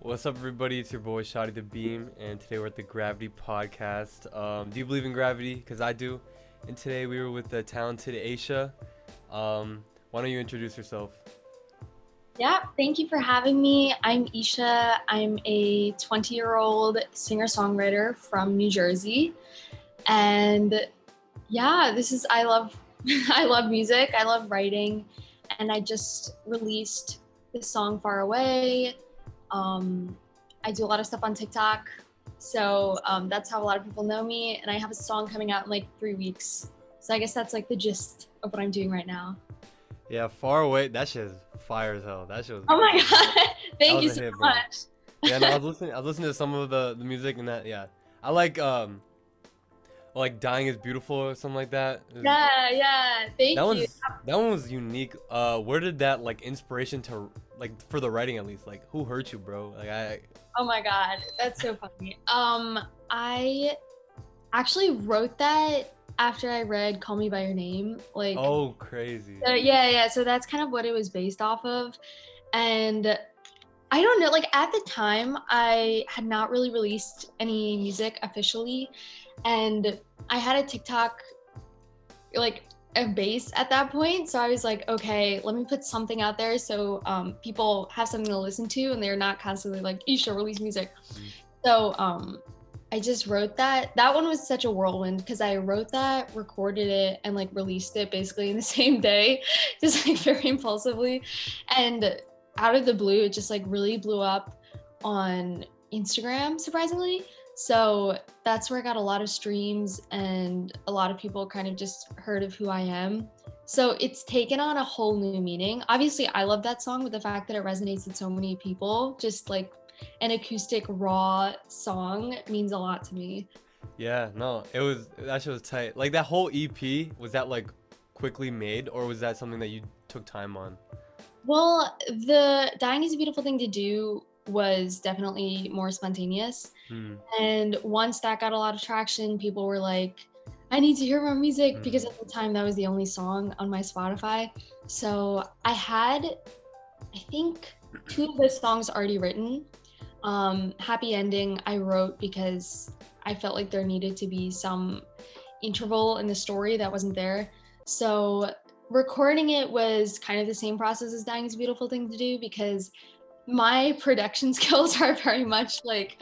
What's up, everybody? It's your boy ShottyTheBeam, and today we're at the Gravity Podcast. Do you believe in gravity? Because I do. And today we were with the talented EASHA. Why don't you introduce yourself? Yeah, thank you for having me. I'm Isha. I'm a 20-year-old singer-songwriter from New Jersey. And yeah, I love I love music. I love writing. And I just released this song Far Away. I do a lot of stuff on TikTok. So that's how a lot of people know me. And I have a song coming out in like 3 weeks. So I guess that's like the gist of what I'm doing right now. Yeah, Far Away. That shit is fire as hell. That shit was. Oh my God. That Thank was you a so hit, bro. much. Yeah, no, I was listening to some of the music and that. Yeah, I like Dying is Beautiful or something like that. Yeah. That Thank you. one's that one was unique. Where did that like inspiration to like for the writing at least? Like, who hurt you, bro? Like I. Oh my God, that's so funny. I actually wrote that after I read Call Me by Your Name. Oh, crazy. Yeah. So that's kind of what it was based off of. And I don't know, like at the time, I had not really released any music officially. And I had a TikTok like a base at that point. So I was like, okay, let me put something out there so people have something to listen to and they're not constantly like, you should release music. Mhm. So I just wrote that. That one was such a whirlwind because I wrote that, recorded it, and like released it basically in the same day, just like very impulsively. And out of the blue, it just like really blew up on Instagram, surprisingly. So that's where I got a lot of streams and a lot of people kind of just heard of who I am. So it's taken on a whole new meaning. Obviously, I love that song, but the fact that it resonates with so many people, just like an acoustic raw song, means a lot to me. Yeah, no, that shit was tight. Like that whole EP, was that like quickly made or was that something that you took time on? Well, the Dying is a Beautiful Thing to Do was definitely more spontaneous. Hmm. And once that got a lot of traction, people were like, I need to hear more music because Hmm. at the time that was the only song on my Spotify. So I had, I think, two of those songs already written. Happy Ending, I wrote because I felt like there needed to be some interval in the story that wasn't there. So recording it was kind of the same process as Dying is a Beautiful Thing to Do because my production skills are very much like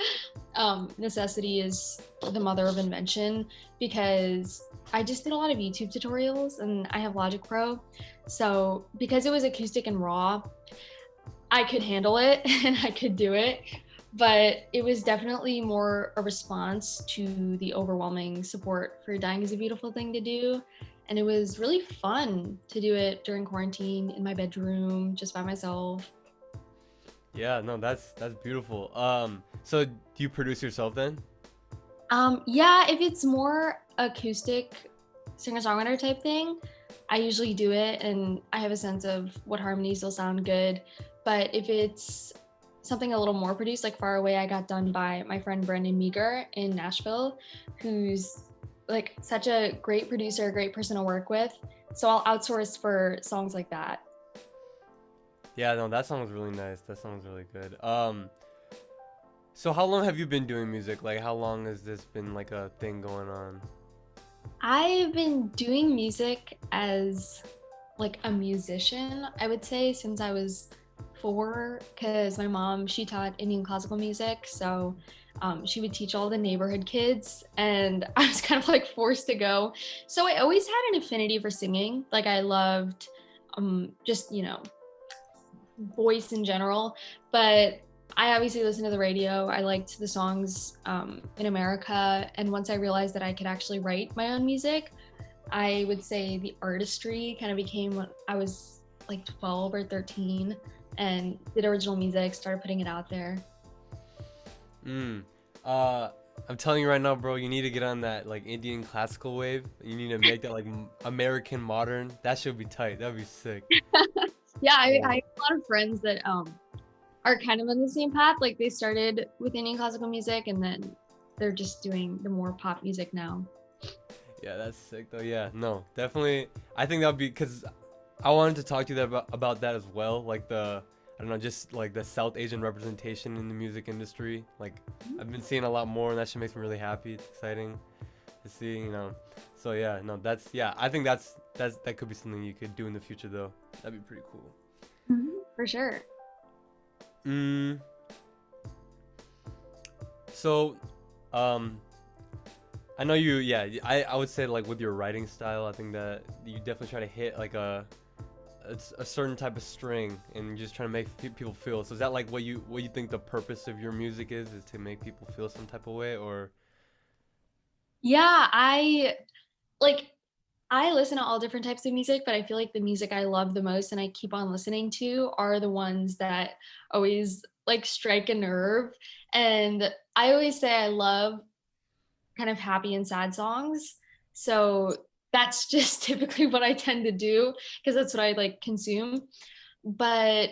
necessity is the mother of invention because I just did a lot of YouTube tutorials and I have Logic Pro. So because it was acoustic and raw, I could handle it and I could do it. But it was definitely more a response to the overwhelming support for Dying is a Beautiful Thing to Do. And it was really fun to do it during quarantine in my bedroom, just by myself. Yeah, no, that's beautiful. So do you produce yourself then? Yeah, if it's more acoustic singer-songwriter type thing, I usually do it and I have a sense of what harmonies will sound good. But if it's something a little more produced, like Far Away, I got done by my friend Brandon Meager in Nashville, who's like such a great producer, a great person to work with. So I'll outsource for songs like that. Yeah, no, that song was really nice. That song was really good. So how long have you been doing music? Like how long has this been like a thing going on? I've been doing music as like a musician, I would say, since I was 4, because my mom, she taught Indian classical music. So she would teach all the neighborhood kids, and I was kind of like forced to go. So I always had an affinity for singing. Like I loved just, voice in general. But I obviously listened to the radio. I liked the songs in America. And once I realized that I could actually write my own music, I would say the artistry kind of became when I was like 12 or 13 and did original music, started putting it out there. Mm. Uh, I'm telling you right now, bro, you need to get on that like Indian classical wave. You need to make that like American modern. That should be tight. That'd be sick. Yeah, I Yeah. have a lot of friends that are kind of on the same path. Like they started with Indian classical music and then they're just doing the more pop music now. Yeah, that's sick though. Yeah, no, definitely. I think that'd be because I wanted to talk to you about that as well. Like I don't know, just like the South Asian representation in the music industry. Like I've been seeing a lot more, and that shit makes me really happy. It's exciting to see, you know. So yeah, no, that's yeah. I think that could be something you could do in the future, though. That'd be pretty cool. For sure. Mm, so, um, I know you. Yeah, I would say like with your writing style, I think that you definitely try to hit like a certain type of string and just trying to make people feel. So is that like what you think the purpose of your music is to make people feel some type of way, or? Yeah, like I listen to all different types of music, but I feel like the music I love the most and I keep on listening to are the ones that always like strike a nerve. And I always say I love kind of happy and sad songs. So that's just typically what I tend to do because that's what I like consume. But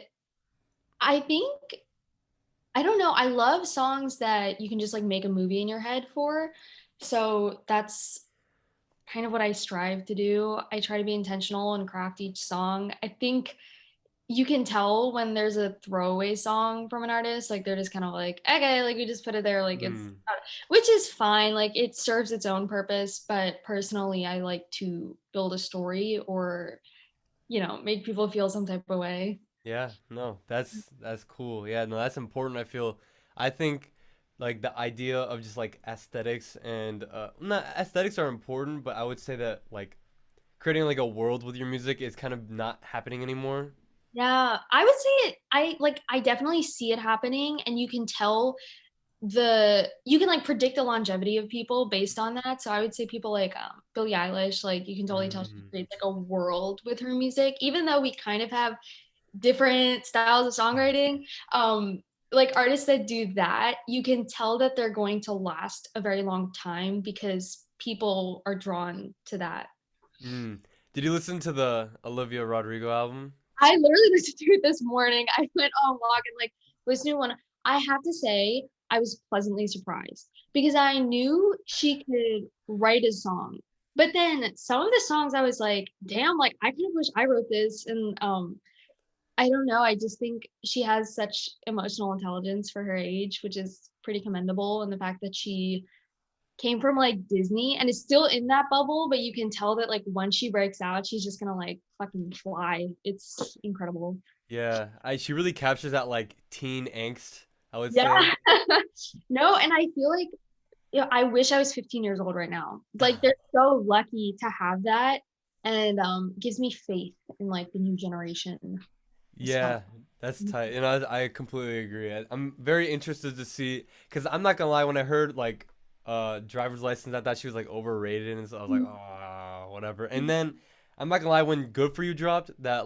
I think I don't know, I love songs that you can just like make a movie in your head for. So that's kind of what I strive to do. I try to be intentional and craft each song. I think you can tell when there's a throwaway song from an artist, like they're just kind of like, okay, like we just put it there, like it's, Mm, which is fine. Like it serves its own purpose. But personally, I like to build a story or, make people feel some type of way. yeah, no, that's cool. Yeah, no, that's important. I think like the idea of just like aesthetics and not aesthetics are important, but I would say that like creating like a world with your music is kind of not happening anymore. Yeah, I would say I definitely see it happening and you can tell you can like predict the longevity of people based on that. So I would say people like Billie Eilish, like you can totally tell she Mm, creates like a world with her music, even though we kind of have different styles of songwriting. Like artists that do that, you can tell that they're going to last a very long time because people are drawn to that. mm. Did you listen to the Olivia Rodrigo album? I literally listened to it this morning. I went on a walk and like listened to one. I have to say, I was pleasantly surprised because I knew she could write a song. But then some of the songs I was like, damn, like I kind of wish I wrote this. And I don't know. I just think she has such emotional intelligence for her age, which is pretty commendable. And the fact that she came from like Disney and is still in that bubble, but you can tell that like once she breaks out, she's just gonna like fucking fly. It's incredible. Yeah, I she really captures that like teen angst, I would Yeah. say. No, and I feel like I wish I was 15 years old right now. Like they're so lucky to have that and gives me faith in like the new generation of stuff. Yeah, that's tight. You know, I completely agree. I'm very interested to see because I'm not gonna lie. When I heard like driver's license, I thought she was like overrated, and so I was like, oh, whatever. And then I'm not gonna lie, when Good for You dropped, that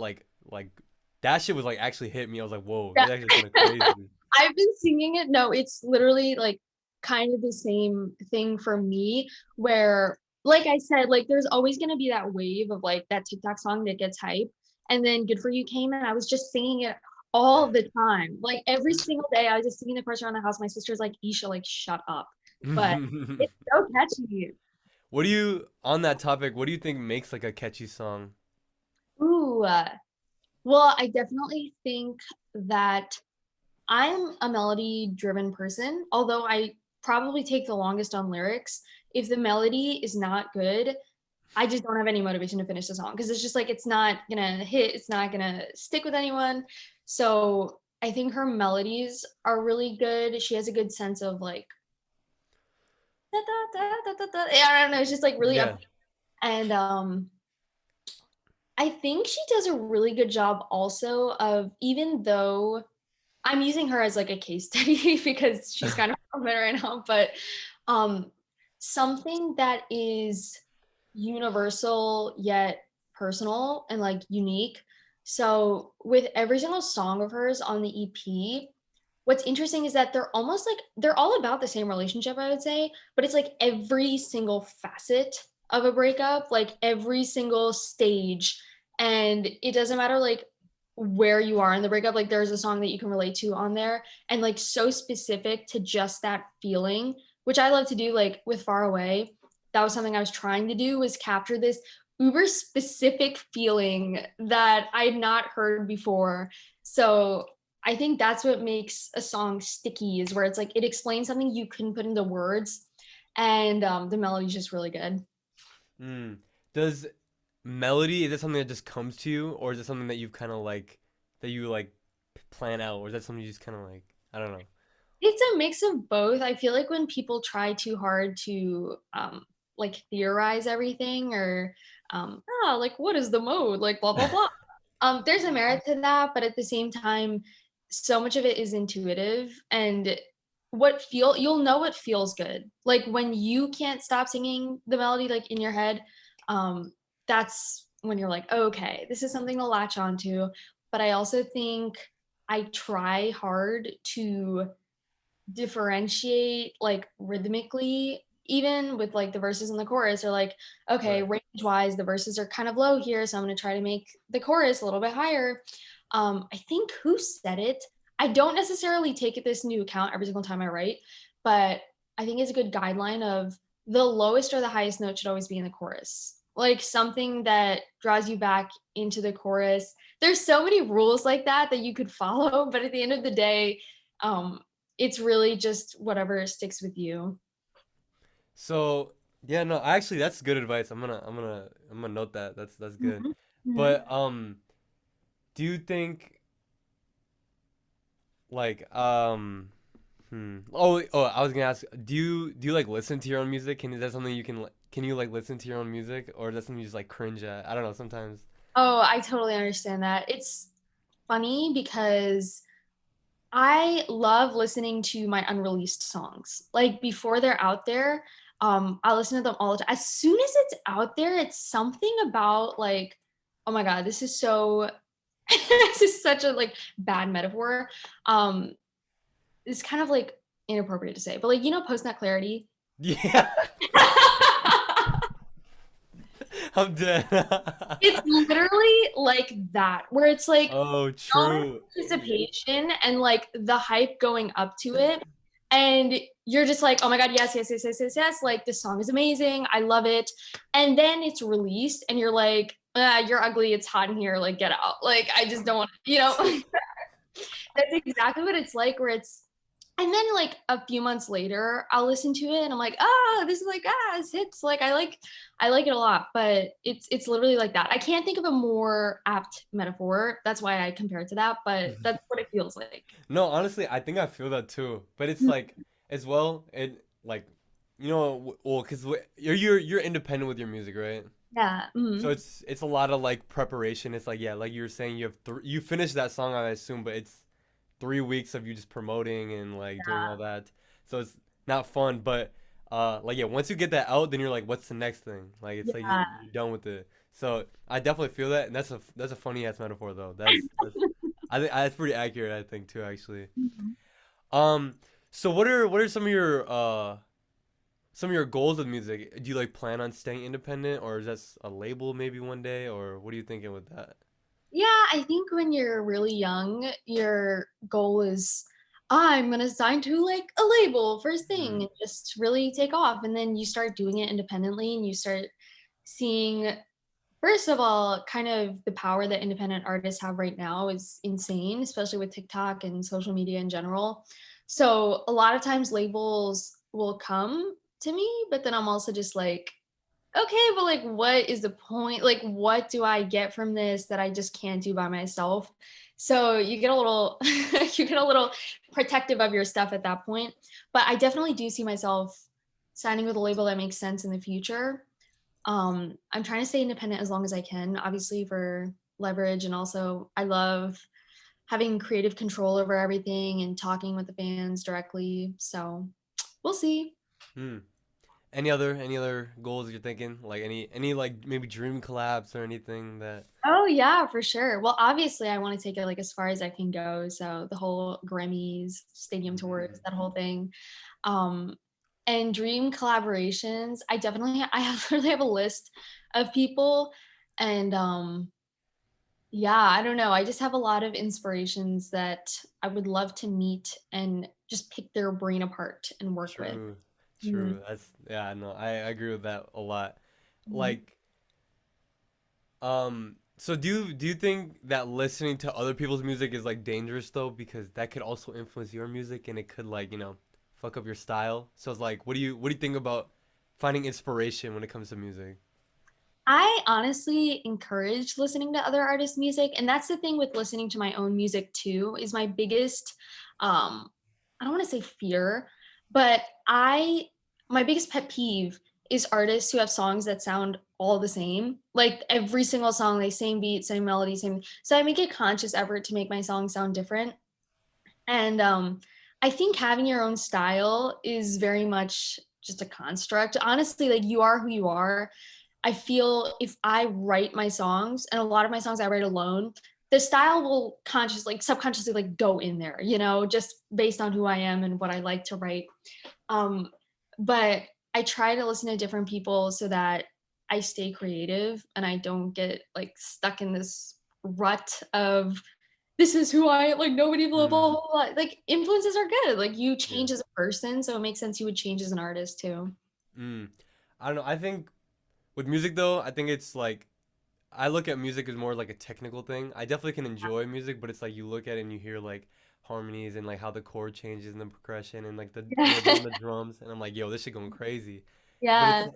that shit was like actually hit me. I was like, whoa, Yeah. that actually kind of crazy. I've been singing it. No, it's literally like kind of the same thing for me where like I said, like there's always gonna be that wave of like that TikTok song that gets hype. And then Good For You came and I was just singing it all the time. Like every single day I was just singing the chorus around the house. My sister's like, Isha, like shut up. But it's so catchy. What do you on that topic? What do you think makes like a catchy song? Ooh. Well, I definitely think that I'm a melody driven person, although I probably take the longest on lyrics. If the melody is not good, I just don't have any motivation to finish the song because it's just like it's not gonna hit, it's not gonna stick with anyone. So I think her melodies are really good. She has a good sense of like da, da, da, da, da, da. Yeah, I don't know, it's just like really up Yeah. and I think she does a really good job also of even though I'm using her as like a case study because she's kind of relevant right now, but um, something that is universal yet personal and like unique. So with every single song of hers on the EP, what's interesting is that they're almost like they're all about the same relationship, I would say, but it's like every single facet of a breakup, like every single stage. And it doesn't matter like where you are in the breakup, like there's a song that you can relate to on there and like so specific to just that feeling, which I love to do like with Far Away. That was something I was trying to do was capture this uber specific feeling that I'd not heard before. So I think that's what makes a song sticky is where it's like it explains something you couldn't put into words, and the melody's just really good. Mm. Does melody, is that something that just comes to you, or is it something that you've kind of like that you like plan out, or is that something you just kind of like, I don't know. It's a mix of both. I feel like when people try too hard to like theorize everything or like what is the mode? Like blah blah blah. There's a merit to that, but at the same time, so much of it is intuitive and you'll know what feels good. Like when you can't stop singing the melody like in your head, that's when you're like, oh, okay, this is something to latch onto. But I also think I try hard to differentiate like rhythmically even with like the verses and the chorus are like okay Right. range wise the verses are kind of low here so I'm going to try to make the chorus a little bit higher. I think who said it, I don't necessarily take it this into account every single time I write, but I think it's a good guideline of the lowest or the highest note should always be in the chorus, like something that draws you back into the chorus. There's so many rules like that that you could follow, but at the end of the day, um it's really just whatever sticks with you. So yeah, no, actually that's good advice. I'm gonna note that. That's good. Mhm, mhm. But do you think like oh, I was gonna ask, do you like listen to your own music? Is that something you can can you like listen to your own music, or is that something you just like cringe at? I don't know, sometimes. Oh, I totally understand that. It's funny because I love listening to my unreleased songs. Like before they're out there, I listen to them all the time. As soon as it's out there, it's something about like, oh my God, this is so this is such a like bad metaphor. Um, it's kind of like inappropriate to say, but like post nut clarity. Yeah. I'm dead. It's literally like that, where it's like Oh, no true. anticipation and like the hype going up to it. And you're just like, oh my God, yes, yes, yes, yes, yes, yes. Like this song is amazing. I love it. And then it's released and you're like, you're ugly. It's hot in here. Like get out. Like I just don't want that's exactly what it's like where it's and then like a few months later I'll listen to it and I'm like this is like this hits like I like it a lot, but it's literally like that. I can't think of a more apt metaphor, that's why I compare it to that, but that's what it feels like. No, honestly, I think I feel that too. But it's like as well, it like well, because you're independent with your music, right? Yeah. So it's a lot of like preparation. It's like, yeah, like you were saying, you finished that song, I assume, but it's 3 weeks of you just promoting and like doing all that. So it's not fun, but like yeah, once you get that out, then you're like, what's the next thing? Like it's like Yeah. you're done with it. So I definitely feel that, and that's a funny ass metaphor though. That's I think that's pretty accurate. I think too, actually. Mhm. Um, so what are some of your goals with music? Do you like plan on staying independent, or is that a label maybe one day, or what are you thinking with that? Yeah, I think when you're really young, your goal is I'm gonna sign to like a label first thing Mm, and just really take off. And then you start doing it independently and you start seeing, first of all, kind of the power that independent artists have right now is insane, especially with TikTok and social media in general. So a lot of times labels will come to me, but then I'm also just like, okay, but like, what is the point? Like, what do I get from this that I just can't do by myself? So you get a little, you get a little protective of your stuff at that point. But I definitely do see myself signing with a label that makes sense in the future. I'm trying to stay independent as long as I can, obviously for leverage, and also I love having creative control over everything and talking with the fans directly. So we'll see. mm. Any other goals you're thinking? Like any like maybe dream collabs or anything that Oh yeah, for sure. Well, obviously I want to take it like as far as I can go. So the whole Grammys, stadium tours, Mhm. that whole thing. Um and dream collaborations, I definitely I have literally have a list of people and yeah, I don't know. I just have a lot of inspirations that I would love to meet and just pick their brain apart and work with. True. Mhm. True. That's yeah, no, I agree with that a lot. Mhm. Like um So do you think that listening to other people's music is like dangerous though, because that could also influence your music and it could like, fuck up your style. So it's like what do you think about finding inspiration when it comes to music? I honestly encourage listening to other artists' music, and that's the thing with listening to my own music too, is my biggest um I don't want to say fear, but I my biggest pet peeve is artists who have songs that sound all the same. Like every single song, they same beat, same melody, same. So I make a conscious effort to make my songs sound different. And I think having your own style is very much just a construct. Honestly, like you are who you are. I feel if I write my songs, and a lot of my songs I write alone, the style will consciously, like subconsciously, like go in there, just based on who I am and what I like to write. Um, but I try to listen to different people so that I stay creative and I don't get like stuck in this rut of this is who I like nobody blah blah Mm, blah, blah. Like influences are good. Like you yeah. change as a person, so it makes sense you would change as an artist too. Mm. I don't know. I think with music though, I think it's like I look at music as more like a technical thing. I definitely can enjoy music, but it's like you look at it and you hear like harmonies and like how the chord changes and the progression and like the rhythm, the drums, and I'm like, yo, this shit going crazy. But it's Yeah.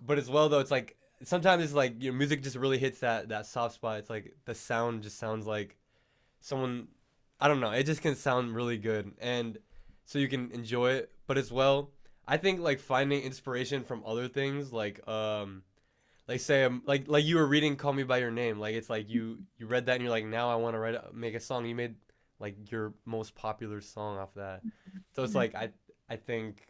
but as well though, it's like sometimes it's like your music just really hits that soft spot. It's like the sound just sounds like someone, I don't know, it just can sound really good, and so you can enjoy it. But as well, I think like finding inspiration from other things like say like you were reading Call Me by Your Name, like it's like you read that and you're like, now I want to make a song. You made like your most popular song off that. So it's like I think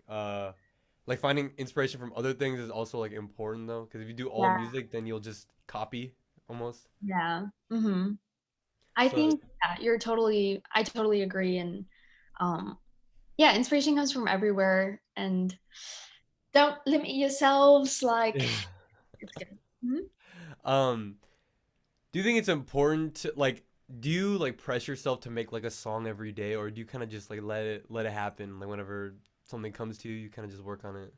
like finding inspiration from other things is also like important though, because if you do all Yeah. music then you'll just copy almost. Yeah. Hmm. I So think I totally agree. And um, yeah, inspiration comes from everywhere and don't limit yourselves. Like, it's good. Mhm. um do you think it's important to like, do you like press yourself to make like a song every day, or do you kind of just like let it happen, like whenever something comes to you you kind of just work on it?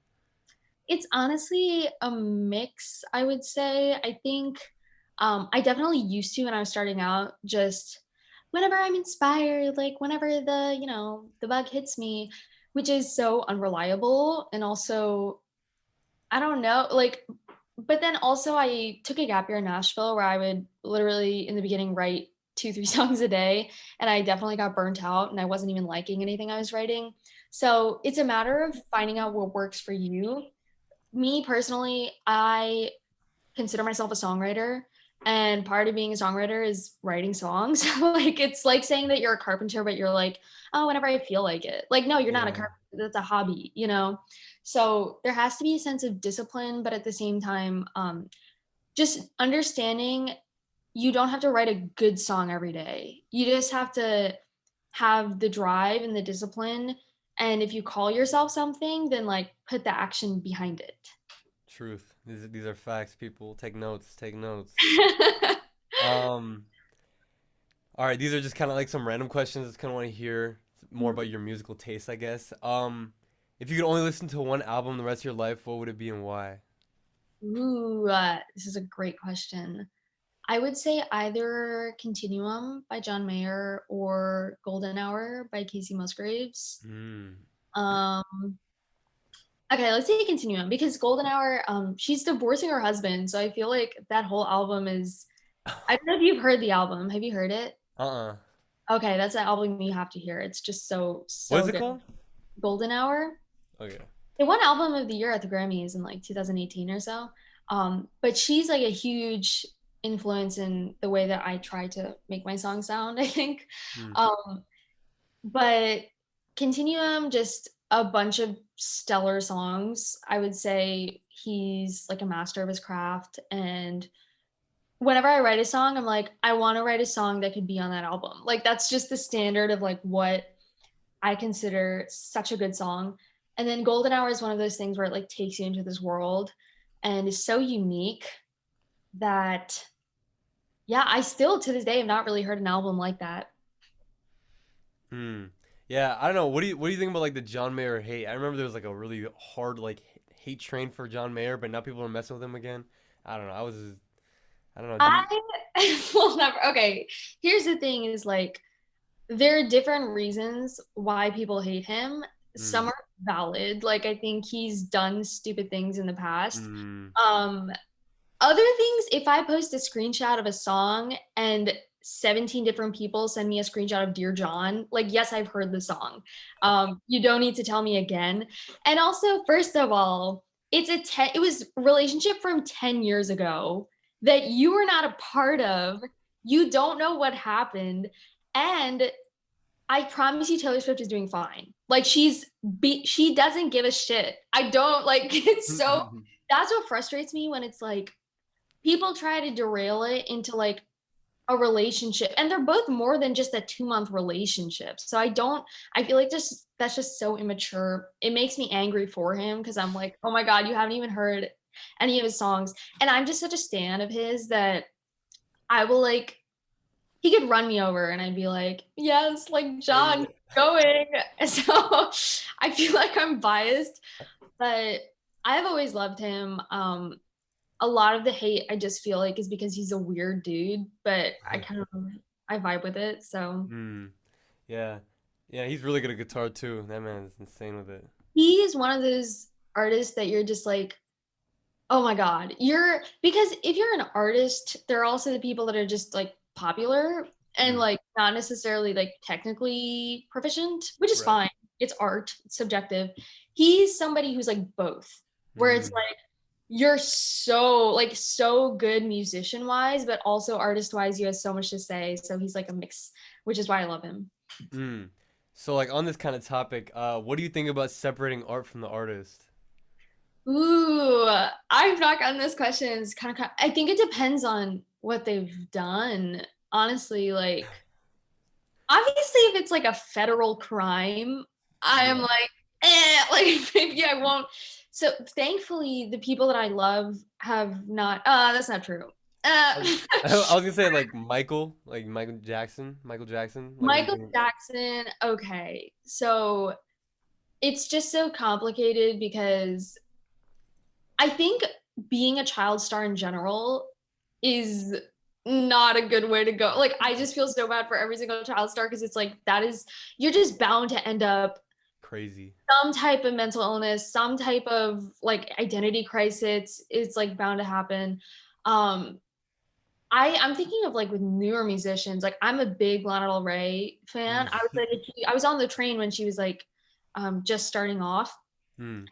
It's honestly a mix, I would say. I think I definitely used to when I was starting out, just whenever I'm inspired, like whenever the bug hits me, which is so unreliable. And also, I don't know, like, but then also I took a gap year in Nashville where I would literally in the beginning write 2, 3 songs a day. And I definitely got burnt out and I wasn't even liking anything I was writing. So it's a matter of finding out what works for you. Me personally, I consider myself a songwriter, and part of being a songwriter is writing songs. Like it's like saying that you're a carpenter, but you're like, oh, whenever I feel like it. Like, no, you're not a Yeah, carpenter. That's a hobby. So there has to be a sense of discipline, but at the same time, just understanding you don't have to write a good song every day. You just have to have the drive and the discipline. And if you call yourself something, then like put the action behind it. truth. These are facts, people. Take notes, take notes. um all right, these are just kind of like some random questions. I just kind of want to hear more about your musical taste, I guess. If you could only listen to one album the rest of your life, what would it be and why? Ooh, this is a great question. I would say either Continuum by John Mayer or Golden Hour by Casey Musgraves. Hmm. Um, okay, let's say Continuum because Golden Hour, she's divorcing her husband, so I feel like that whole album is. I don't know if you've heard the album. Have you heard it? Uh-uh. Okay, that's an album you have to hear. It's just so What is so it good. called? Golden Hour. Okay. It won Album of the Year at the Grammys in like 2018 or so. But she's like a huge influence in the way that I try to make my song sound, I think. Hmm. Um, but Continuum, just a bunch of stellar songs. I would say he's like a master of his craft. And whenever I write a song, I'm like, I want to write a song that could be on that album. Like, that's just the standard of like what I consider such a good song. And then Golden Hour is one of those things where it like takes you into this world and is so unique that yeah, I still to this day have not really heard an album like that. Hmm. Yeah, I don't know. What do you think about like the John Mayer hate? I remember there was like a really hard like hate train for John Mayer, but now people are messing with him again. I don't know. I don't know. Do I you? We'll never. Okay, here's the thing: is like there are different reasons why people hate him. Some Mm. are valid. Like I think he's done stupid things in the past. Mm. Um, Other things, if I post a screenshot of a song and 17 different people send me a screenshot of Dear John, like, yes, I've heard the song. You don't need to tell me again. And also, first of all, it was a relationship from 10 years ago that you were not a part of. You don't know what happened. And I promise you Taylor Swift is doing fine. Like she doesn't give a shit. I don't like it's so that's what frustrates me when it's like people try to derail it into like a relationship and they're both more than just a 2 month relationship. So I feel like just that's just so immature. It makes me angry for him because I'm like, oh my God, you haven't even heard any of his songs. And I'm just such a stan of his that I will like he could run me over and I'd be like, yes, like John, going. So I feel like I'm biased, but I've always loved him. A lot of the hate I just feel like is because he's a weird dude, but I vibe with it. So Mm. Yeah. Yeah, he's really good at guitar too. That man is insane with it. he is one of those artists that you're just like, oh my God. You're because if you're an artist, there are also the people that are just like popular and Mm. like not necessarily like technically proficient, which is Right. fine. It's art, it's subjective. He's somebody who's like both, where it's Mm. like you're so good musician wise, but also artist wise, you have so much to say. So he's like a mix, which is why I love him. Mm. So like on this kind of topic, what do you think about separating art from the artist? Ooh, I've not gotten this question. It's kind of, I think it depends on what they've done. Honestly, like obviously if it's like a federal crime, I am Yeah. like, like maybe I won't. So thankfully, the people that I love have not. That's not true. Uh, I was, I was gonna say like Michael Jackson. Like, what do you Michael think? Jackson. Okay, so it's just so complicated because I think being a child star in general is not a good way to go. Like, I just feel so bad for every single child star because it's like that is you're just bound to end up Crazy. some type of mental illness, some type of like identity crisis. It's like bound to happen. Um, I'm thinking of like with newer musicians. Like I'm a big Lana Del Rey fan. I was on the train when she was like just starting off. Mm.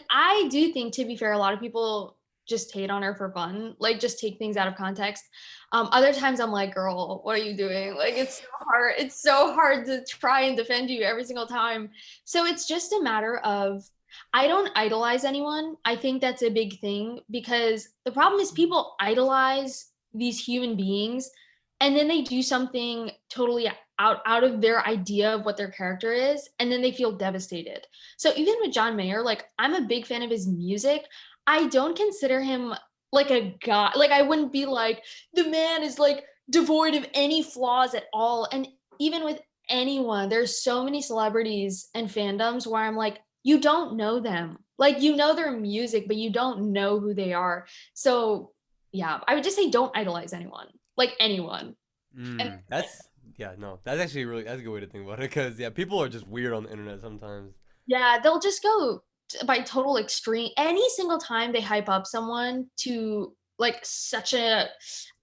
I do think, to be fair, a lot of people just hate on her for fun, like just take things out of context. Other times I'm like, girl, what are you doing? Like it's so hard. It's so hard to try and defend you every single time. So it's just a matter of I don't idolize anyone. I think that's a big thing because the problem is people idolize these human beings and then they do something totally out of their idea of what their character is and then they feel devastated. So even with John Mayer, like I'm a big fan of his music. I don't consider him like a god. Like I wouldn't be like the man is like devoid of any flaws at all. And even with anyone, there's so many celebrities and fandoms where I'm like, you don't know them. Like you know their music, but you don't know who they are. So yeah, I would just say don't idolize anyone. Like anyone. And That's yeah, no, that's actually that's a good way to think about it because yeah, people are just weird on the internet sometimes. yeah, they'll just go by total extreme. Any single time they hype up someone to like such a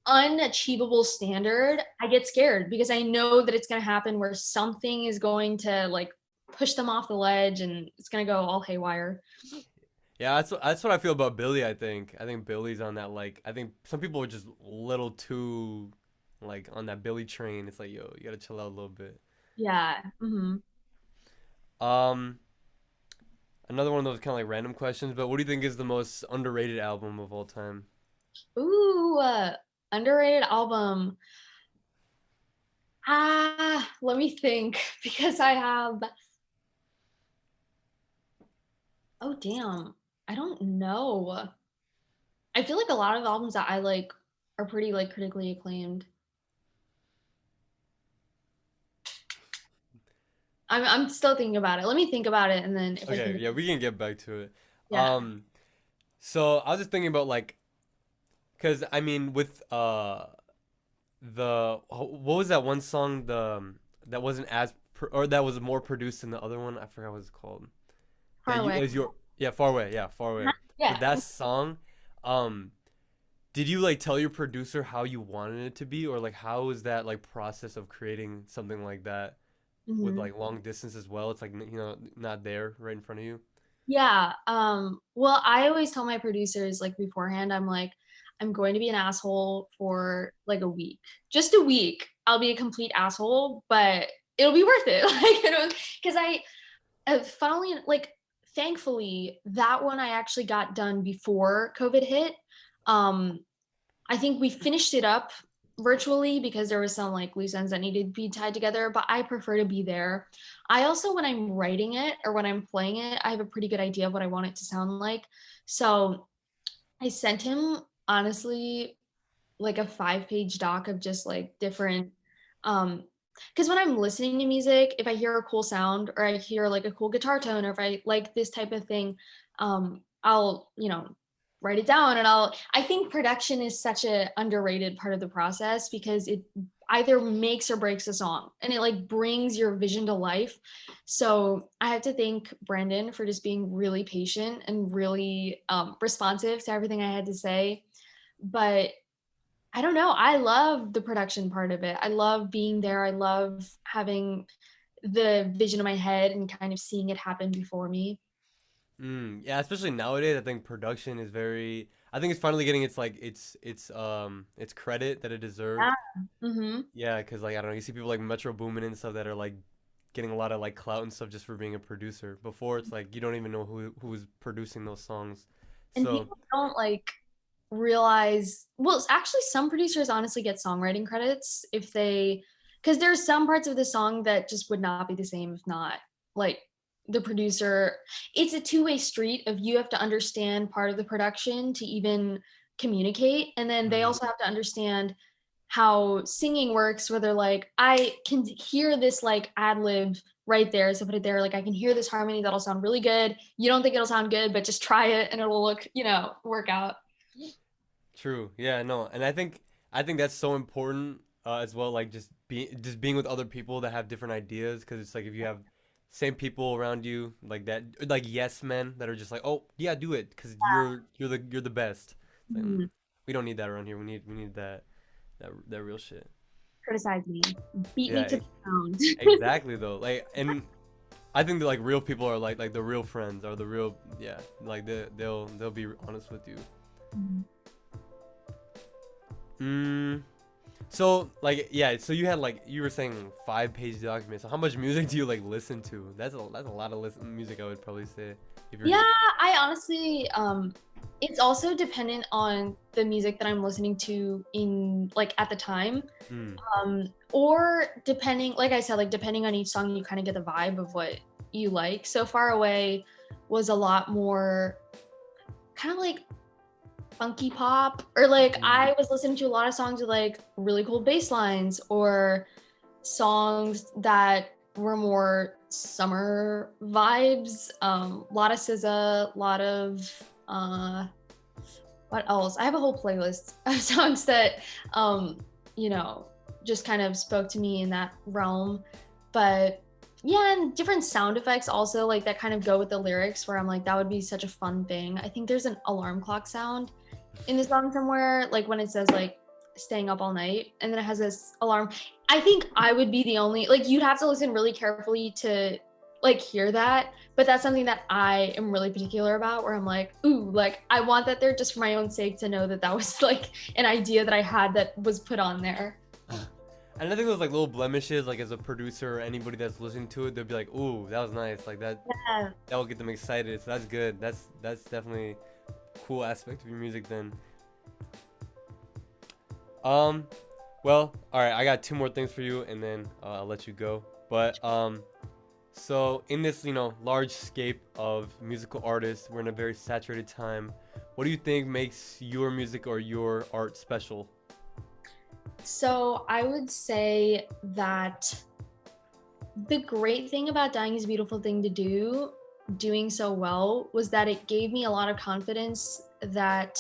unachievable standard, I get scared because I know that it's going to happen where something is going to like push them off the ledge and it's going to go all haywire. Yeah, that's what I feel about Billy. I think Billy's on that like I think some people are just a little too like on that Billy train. It's like yo, you gotta chill out a little bit. Yeah. Um, Another one of those kind of like random questions, but what do you think is the most underrated album of all time? Ooh, underrated album. Let me think because I have, oh, damn. I don't know. I feel like a lot of albums that I like are pretty like critically acclaimed. I'm still thinking about it. Let me think about it and then if I think Okay, of yeah, it, we can get back to it. yeah. So I was just thinking about like, cause I mean with what was that one song that wasn't or that was more produced than the other one? I forgot what it's called. Far That you away. is your yeah, Far Away, yeah, Far Away. For Yeah. that song, um did you like tell your producer how you wanted it to be, or like how was that like process of creating something like that with Mhm. like long distance as well? It's like not there right in front of you. Yeah. Well, I always tell my producers like beforehand, I'm like, I'm going to be an asshole for like a week. Just a week. I'll be a complete asshole, but it'll be worth it. Like, because funnily, like, thankfully, that one I actually got done before COVID hit. Um, I think we finished it up virtually because there was some like loose ends that needed to be tied together, but I prefer to be there. I also, when I'm writing it or when I'm playing it, I have a pretty good idea of what I want it to sound like. So I sent him, honestly, like a 5-page doc of just like different um because when I'm listening to music, if I hear a cool sound or I hear like a cool guitar tone or if I like this type of thing, I'll, write it down. And I think production is such a underrated part of the process because it either makes or breaks a song and it like brings your vision to life. So I have to thank Brandon for just being really patient and really responsive to everything I had to say. But I don't know. I love the production part of it. I love being there. I love having the vision in my head and kind of seeing it happen before me. Yeah, especially nowadays, I think production is very. I think it's finally getting its credit that it deserved. Yeah. Mm-hmm. Yeah, because like I don't know, you see people like Metro Boomin and stuff that are like getting a lot of like clout and stuff just for being a producer. Before it's like you don't even know who's producing those songs. And So, people don't like realize, well, it's actually some producers honestly get songwriting credits if they, because there's some parts of the song that just would not be the same if not like the producer. It's a two-way street of you have to understand part of the production to even communicate. And then they mm, also have to understand how singing works, where they're like, I can hear this like ad lib right there. So put it there. Like I can hear this harmony that'll sound really good. You don't think it'll sound good, but just try it and it'll look, work out. true. Yeah, no, and I think that's so important as well. Like just being with other people that have different ideas, because it's like if you have same people around you like that, like yes men that are just like, oh yeah, do it because you're the best. It's like, Mhm. we don't need that around here. We need that real shit. Criticize me, beat me Yeah, to the ground. exactly though. Like, and I think that like real people are like the real friends are the real, yeah. Like they'll be honest with you. Mm. So like yeah. So you had like you were saying 5-page documents. So how much music do you like listen to? That's a lot of music, I would probably say, if you're. Yeah, I honestly, it's also dependent on the music that I'm listening to in like at the time. Mm. Or depending, like I said, like depending on each song, you kind of get the vibe of what you like. So Far Away was a lot more kind of like funky pop, or like Mm. I was listening to a lot of songs with like really cool bass lines or songs that were more summer vibes. A lot of SZA, a lot of uh what else? I have a whole playlist of songs that you know, just kind of spoke to me in that realm. But yeah, and different sound effects also like that kind of go with the lyrics where I'm like, that would be such a fun thing. I think there's an alarm clock sound in the song somewhere, like when it says like staying up all night and then it has this alarm. I think I would be the only, like, you'd have to listen really carefully to like hear that, but that's something that I am really particular about, where I'm like, ooh, like I want that there just for my own sake, to know that that was like an idea that I had that was put on there. And I think those like little blemishes, like as a producer or anybody that's listening to it, they'll be like, "Ooh, that was nice." Like Yeah. that will get them excited. So that's good. That's definitely a cool aspect of your music then. Um, well, all right, I got two more things for you, and then I'll let you go. But so in this large scape of musical artists, we're in a very saturated time. What do you think makes your music or your art special? So I would say that the great thing about Dying is a Beautiful Thing to Do, doing so well, was that it gave me a lot of confidence that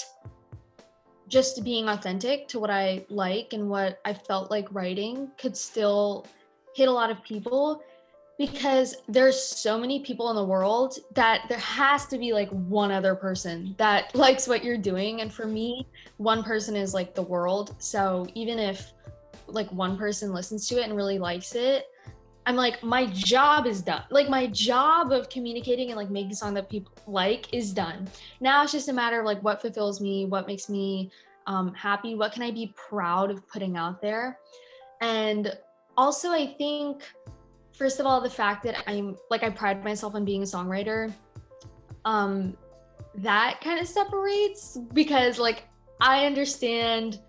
just being authentic to what I like and what I felt like writing could still hit a lot of people, because there's so many people in the world that there has to be like one other person that likes what you're doing. And for me, one person is like the world. So even if like one person listens to it and really likes it, I'm like, my job is done. Like my job of communicating and like making a song that people like is done. Now it's just a matter of like what fulfills me, what makes me happy, what can I be proud of putting out there. And also I think, first of all, the fact that I pride myself on being a songwriter, that kind of separates, because like I understand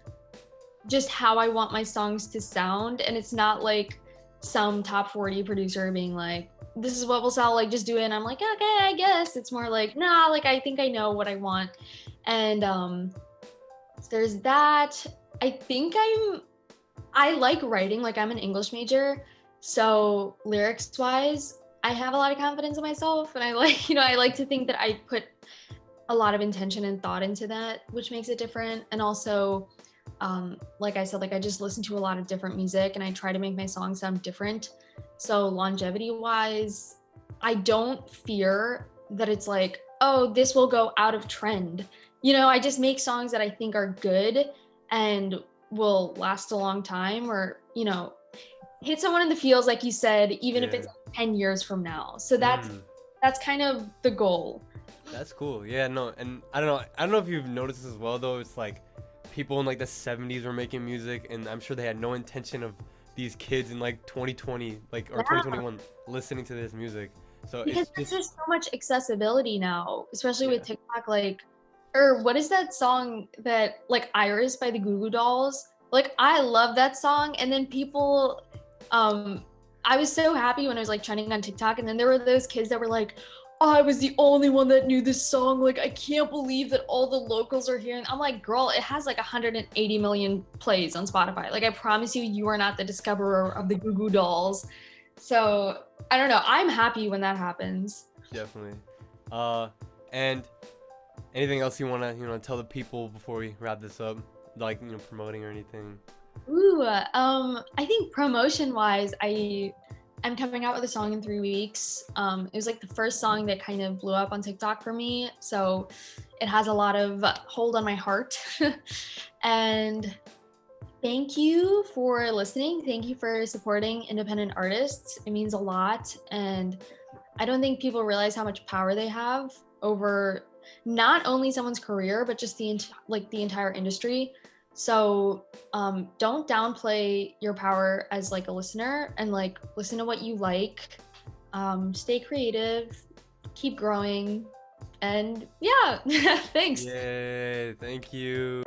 just how I want my songs to sound, and it's not like some top 40 producer being like, this is what will sell, like just do it. And I'm like, okay, I guess. It's more like, nah, like I think I know what I want. And there's that. I think I like writing, like I'm an English major. So lyrics wise, I have a lot of confidence in myself. And I like, I like to think that I put a lot of intention and thought into that, which makes it different. And also, like I said, like I just listen to a lot of different music and I try to make my songs sound different. So longevity wise, I don't fear that it's like, oh, this will go out of trend. I just make songs that I think are good and will last a long time, or, hit someone in the feels, like you said, even if it's 10 years from now. So that's kind of the goal. That's cool. Yeah, no, and I don't know if you've noticed this as well though. It's like people in like the 70s were making music, and I'm sure they had no intention of these kids in like 2020, like, or 2021 listening to this music. So because it's there's just just so much accessibility now, especially with TikTok. Like, or what is that song that like Iris by the Goo Goo Dolls? Like, I love that song. And then people, I was so happy when I was like trending on TikTok, and then there were those kids that were like, oh, I was the only one that knew this song. Like, I can't believe that all the locals are hearing. I'm like, girl, it has like 180 million plays on Spotify. Like, I promise you, you are not the discoverer of the Goo Goo Dolls. So I don't know. I'm happy when that happens. definitely. And anything else you wanna tell the people before we wrap this up, like promoting or anything? Ooh, I think promotion wise, I'm coming out with a song in 3 weeks. It was like the first song that kind of blew up on TikTok for me, so it has a lot of hold on my heart. And thank you for listening. Thank you for supporting independent artists. It means a lot, and I don't think people realize how much power they have over not only someone's career, but just the entire industry. So don't downplay your power as like a listener, and like listen to what you like. Stay creative, keep growing, and yeah, thanks. Yay, thank you.